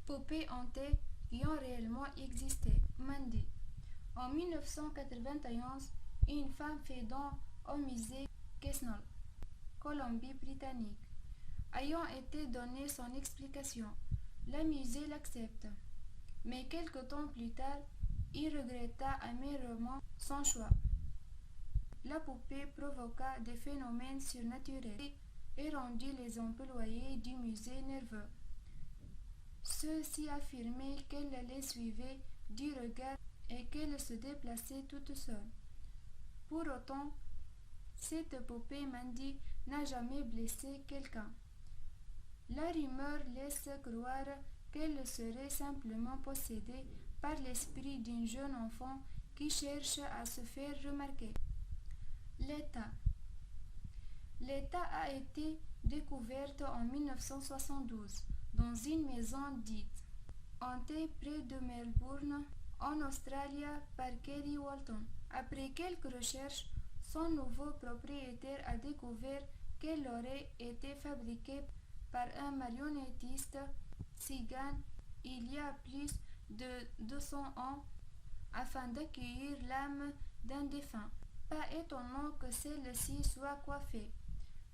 poupées hantées qui ont réellement existé. Mandy. En 1991, une femme fait don au musée Quesnel, Colombie-Britannique. Ayant été donné son explication, le musée l'accepte. Mais quelque temps plus tard, il regretta amèrement son choix. La poupée provoqua des phénomènes surnaturels et rendit les employés du musée nerveux. Ceux-ci affirmaient qu'elle les suivait du regard et qu'elle se déplaçait toute seule. Pour autant, cette poupée Mandy n'a jamais blessé quelqu'un. La rumeur laisse croire qu'elle serait simplement possédée par l'esprit d'une jeune enfant qui cherche à se faire remarquer. L'État. L'État a été découverte en 1972 dans une maison dite hantée près de Melbourne, en Australie, par Kerry Walton. Après quelques recherches, son nouveau propriétaire a découvert qu'elle aurait été fabriquée par un marionnettiste tzigane il y a plus de 200 ans afin d'accueillir l'âme d'un défunt. Pas étonnant que celle-ci soit coiffée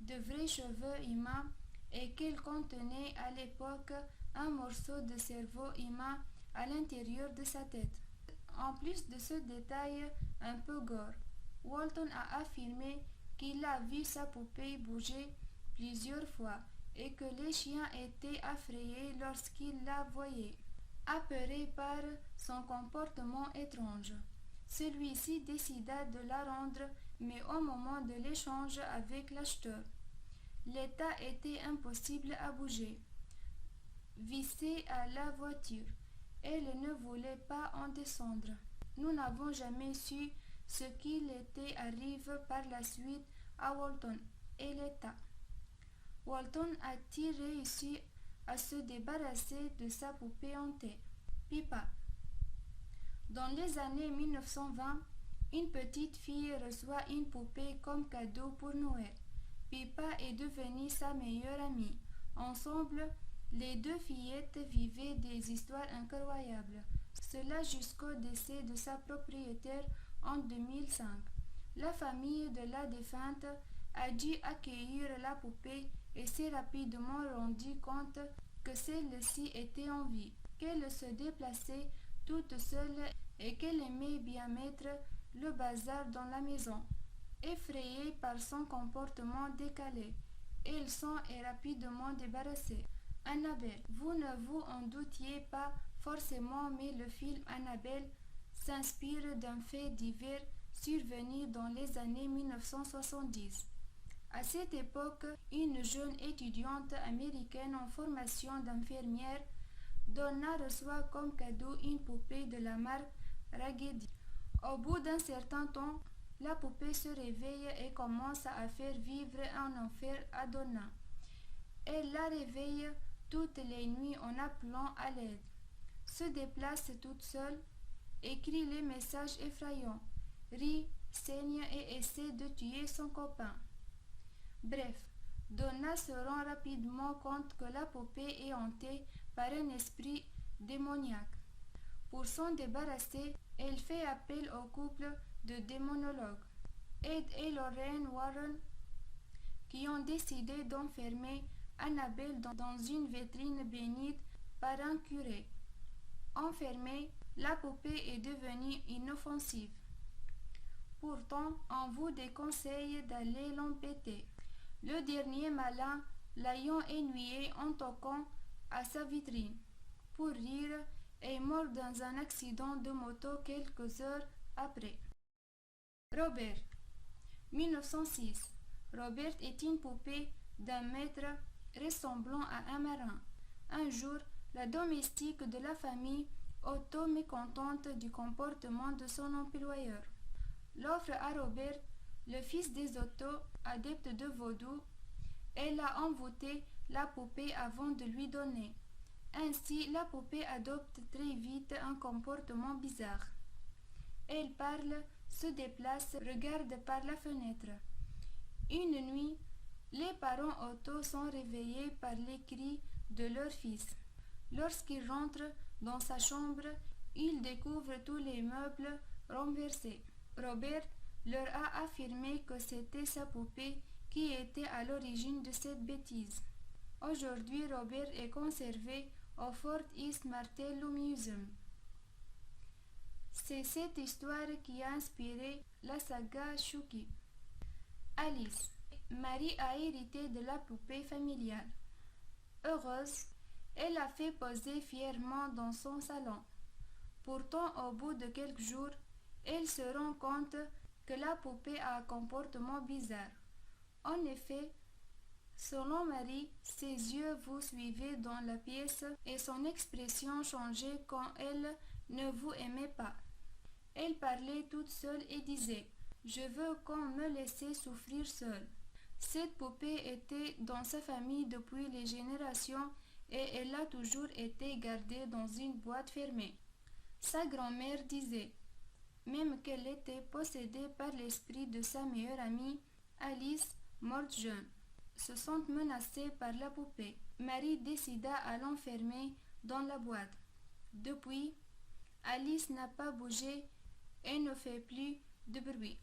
de vrais cheveux humains et qu'elle contenait à l'époque un morceau de cerveau humain à l'intérieur de sa tête. En plus de ce détail un peu gore, Walton a affirmé qu'il a vu sa poupée bouger plusieurs fois et que les chiens étaient effrayés lorsqu'ils la voyaient. Apeuré par son comportement étrange, celui-ci décida de la rendre, mais au moment de l'échange avec l'acheteur, l'état était impossible à bouger. Vissée à la voiture, elle ne voulait pas en descendre. Nous n'avons jamais su ce qu'il était arrivé par la suite à Walton et l'État. Walton a-t-il réussi à se débarrasser de sa poupée hantée? Pippa. Dans les années 1920, une petite fille reçoit une poupée comme cadeau pour Noël. Pippa est devenue sa meilleure amie. Ensemble, les deux fillettes vivaient des histoires incroyables. Cela jusqu'au décès de sa propriétaire en 2005. La famille de la défunte a dû accueillir la poupée et s'est rapidement rendu compte que celle-ci était en vie, qu'elle se déplaçait toute seule et qu'elle aimait bien mettre le bazar dans la maison. Effrayée par son comportement décalé, elle s'en est rapidement débarrassée. Annabelle. Vous ne vous en doutiez pas forcément, mais le film Annabelle s'inspire d'un fait divers survenu dans les années 1970. À cette époque, une jeune étudiante américaine en formation d'infirmière, Donna, reçoit comme cadeau une poupée de la marque Raggedy. Au bout d'un certain temps, la poupée se réveille et commence à faire vivre un enfer à Donna. Elle la réveille toutes les nuits en appelant à l'aide, se déplace toute seule, écrit les messages effrayants, rit, saigne et essaie de tuer son copain. Bref, Donna se rend rapidement compte que la poupée est hantée par un esprit démoniaque. Pour s'en débarrasser, elle fait appel au couple de démonologues, Ed et Lorraine Warren, qui ont décidé d'enfermer Annabelle dans une vitrine bénite par un curé. Enfermée, la poupée est devenue inoffensive. Pourtant, on vous déconseille d'aller l'embêter. Le dernier malin l'ayant ennuyé en toquant à sa vitrine. Pour rire, est mort dans un accident de moto quelques heures après. Robert. 1906. Robert est une poupée d'un maître ressemblant à un marin. Un jour, la domestique de la famille, Otto, mécontente du comportement de son employeur, l'offre à Robert, le fils des Otto, adepte de vaudou. Elle a envoûté la poupée avant de lui donner. Ainsi, la poupée adopte très vite un comportement bizarre. Elle parle, se déplace, regarde par la fenêtre. Une nuit, les parents Otto sont réveillés par les cris de leur fils. Lorsqu'il rentre dans sa chambre, il découvre tous les meubles renversés. Robert leur a affirmé que c'était sa poupée qui était à l'origine de cette bêtise. Aujourd'hui, Robert est conservé au Fort East Martello Museum. C'est cette histoire qui a inspiré la saga Chucky. Alice. Marie a hérité de la poupée familiale. Heureuse, elle l'a fait poser fièrement dans son salon. Pourtant, au bout de quelques jours, elle se rend compte que la poupée a un comportement bizarre. En effet, selon Marie, ses yeux vous suivaient dans la pièce et son expression changeait quand elle ne vous aimait pas. Elle parlait toute seule et disait « Je veux qu'on me laisse souffrir seule ». Cette poupée était dans sa famille depuis les générations et elle a toujours été gardée dans une boîte fermée. Sa grand-mère disait, même qu'elle était possédée par l'esprit de sa meilleure amie, Alice, morte jeune, se sent menacée par la poupée. Marie décida à l'enfermer dans la boîte. Depuis, Alice n'a pas bougé et ne fait plus de bruit.